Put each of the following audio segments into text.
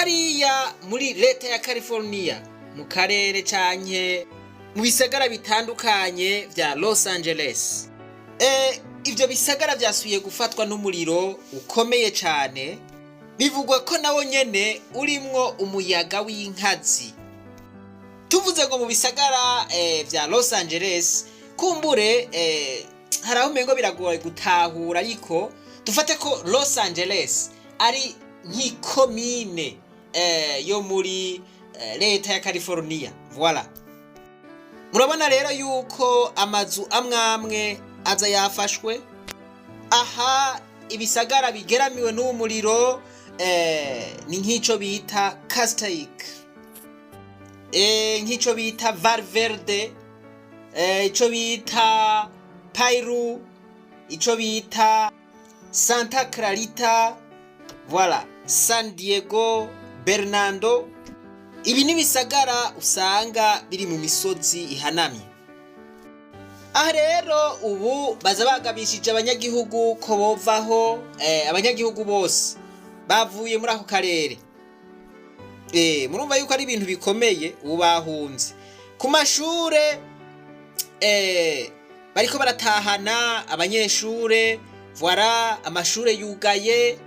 hariya muri leta ya California mu karere canke mu bisagara bitandukanye vya Los Angeles. Ivyo bisagara vyasubiye gufatwa n'umuriro ukomeye cane, bivugwa ko nawo nyene urimwo umuyaga w'inkazi. Tuvuze ngo mu bisagara vya Los Angeles, kumbure haraho umengo biragoye gutahura, ariko dufate ko Los Angeles ari nk'ikomine yo muri leta ya California. Voilà. Murabona rero yuko amazu amwamwe aza yafashwe. Aha ibisagara bigeramiwe n'umuriro ni nk'ico bita Castaic, nk'ico bita Valverde, ico bita Pairu, ico bita Santa Clarita, voilà, San Diego, Bernardo. Ibi ni bisagara usanga biri mu misozi ihanamye. Aha rero ubu baza bagabishije abanyagihugu ko bovaho, abanyagihugu bose bavuye muri ako karere. Murumva yuko ari ibintu bikomeye ubu bahunze. Ku mashure bariko baratahana abanyeshure, voilà, amashure yugaye.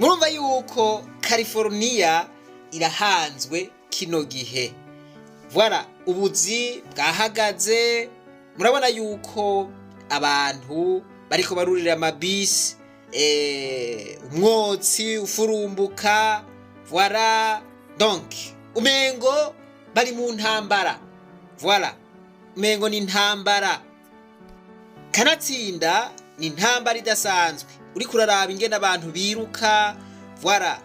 Murumva yuko California irahanzwe kino gihe. Voilà, ubuzi bwahagaze. Murabona yuko abantu bariko barurira amabisi, umwotsi ufurumbuka. Voilà, donc umengo bari mu ntambara. Voilà, umengo ni ntambara. Kanatsinda ni ntambara idasanzwe. Uri kuraraba ingene abantu biruka. Voilà,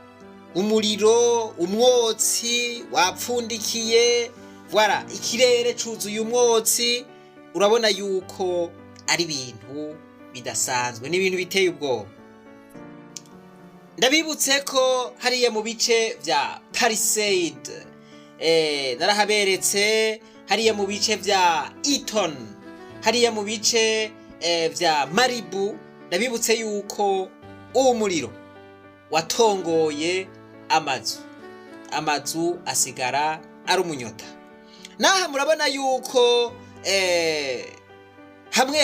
umuriro, umwotsi wapfundikiye. Voilà, ikirere cuzuye umwotsi. Urabona yuko ari ibintu bidasanzwe, ni ibintu biteye ubwoba. Ndabibutse ko hariya mu bice vya Palisade, narahaberetse, hariya mu bice vya Eaton, hariya mu bice vya Malibu. Ndabibutse yuko uwo muriro watongoye amazu asigara ari umunyota. Naha murabona yuko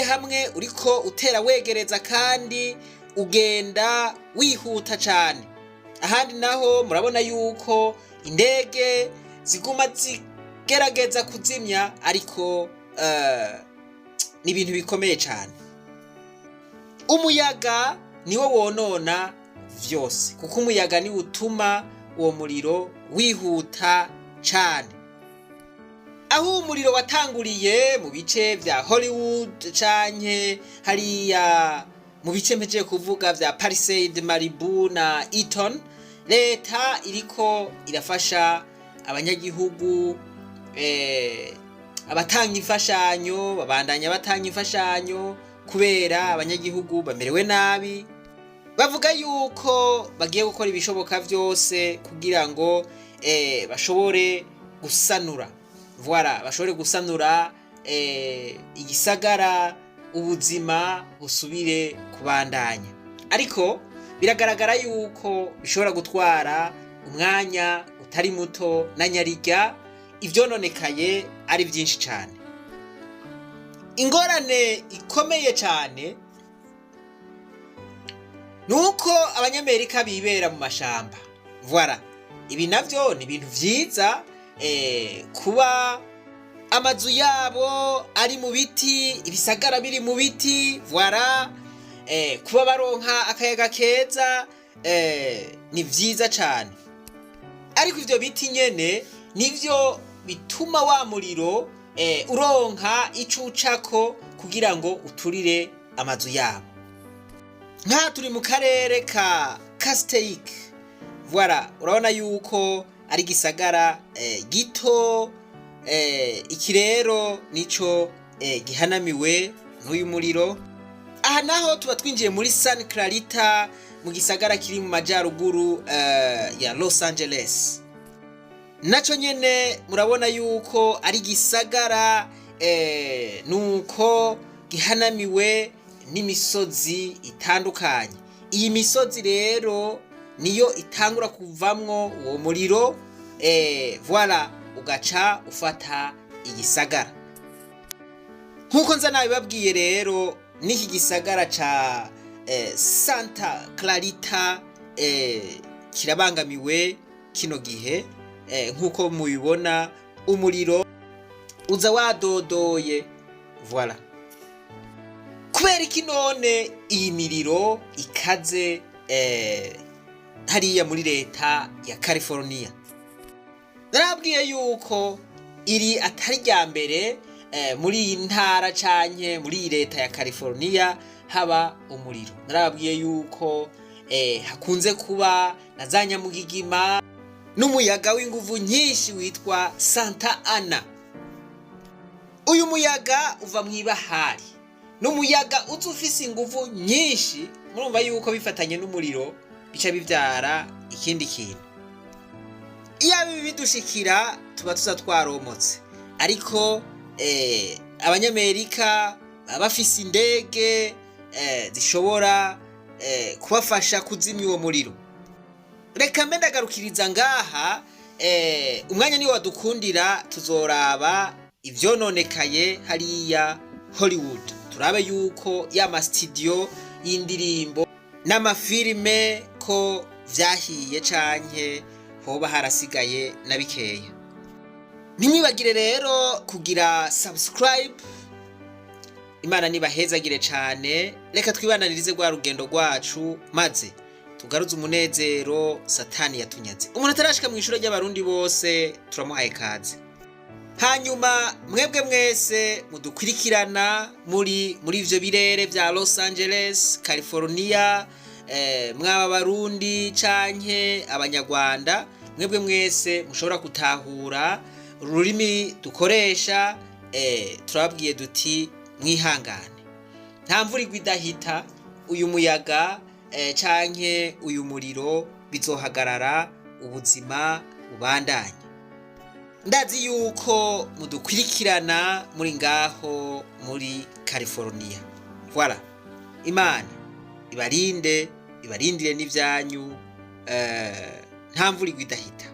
hamwe uriko utera wegereza kandi ugenda wihuta cyane. Ahandi naho murabona yuko indege ziguma zigerageza kuzimya, ariko ni ibintu bikomeye cyane. Umuyaga niwo wonona vyose, kuko umuyaga ni utuma uwo muriro wihuta cyane. Aho umuriro watanguriye mu bice vya Hollywood canke hariya mu bice mpejeje kuvuga vya Palisade, Malibu na Eaton, leta iriko irafasha abanyagihugu, abatanga imfashanyo babandanya batanga imfashanyo kubera abanyagihugu bamerewe nabi. Bavuga yuko bagiye gukora ibishoboka vyose kugira ngo bashobore gusanura. Voilà, bashobore gusanura igisagara, ubuzima busubire kubandanya. Ariko biragaragara yuko bishobora gutwara umwanya utari muto, na nyarirya ivyononekaye ari vyinshi cyane. Ingorane ikomeye cyane nuko abanyamerika bibera mu mashamba. Voilà, ibi navyo ni ibintu vyiza, kuba amazu yabo ari mu biti, ibisagara biri mu biti. Voilà, kuba baronka akayaga keza, ni vyiza cyane. Ariko ivyo biti nyene nivyo bituma wa muriro uronka icucako kugira ngo uturire amazu yabo. Nka turi mu karere ka Castaic. Voilà, urabona yuko ari gisagara gito, iki rero nico gihanamiwe n'uyu muriro. Aha naho tuba twinjiye muri Santa Clarita, mu gisagara kiri mu majaruguru ya Los Angeles. Naco nyene murabona yuko ari gisagara nuko gihanamiwe n'imisozi itandukanye. Iyi misozi rero niyo itangura kuvamwo uwo muriro voilà ugaca ufata igisagara. Nkuko nza nabibabwiye rero n'iki gisagara ca Santa Clarita kirabangamiwe kino gihe, nkuko mubibona umuriro uza wadodoye voilà. Kubera iki none iyi miriro ikaze hariya muri leta ya California? Narabwiye yuko iri atari rya mbere muri iyi ntara canke muri iyi leta ya California haba umuriro. Narabwiye yuko hakunze kuba na za nyamugigima n'umuyaga w'inguvu nyinshi witwa Santa Ana. Uyu muyaga uva mw'ibahari, n'umuyaga uza ufise inguvu nyinshi. Murumva yuko bifatanye n'umuriro bica bivyara ikindi kintu. Iyo ibi bidushikira tuba tuza twaromotse, ariko abanyamerika baba bafise indege zishobora kubafasha kuzimya uwo muriro. Reka mbe ndagarukiriza ngaha, umwanya niwo wadukundira tuzoraba ivyononekaye hariya Hollywood, turabe yuko y'ama studio y'indirimbo n'amafilime ko vyahiye canke hoba harasigaye na bikeya. Ntimwibagire rero kugira subscribe. Imana nibahezagire cane. Reka twibananirize rwa rugendo rwacu maze tugaruze umunezero Satani yatunyaze. Umuntu atarashika mu ishuri ry'abarundi bose turamuhaye kaze. Hanyuma mwebwe mwese mudukurikirana muri ivyo birere vya Los Angeles, California, mwaba Barundi canke abanyarwanda, mwebwe mwese mushobora gutahura ururimi dukoresha, turabwiye duti mwihangane. Nta mvura igwa idahita, uyu muyaga canke uyu muriro bizohagarara, ubuzima bubandanye. Ndazi yuko mudukurikirana muri ngaho muri California. Voilà. Imana ibarinde, ibarindire n'ivyanyu, nta mvura igwa idahita.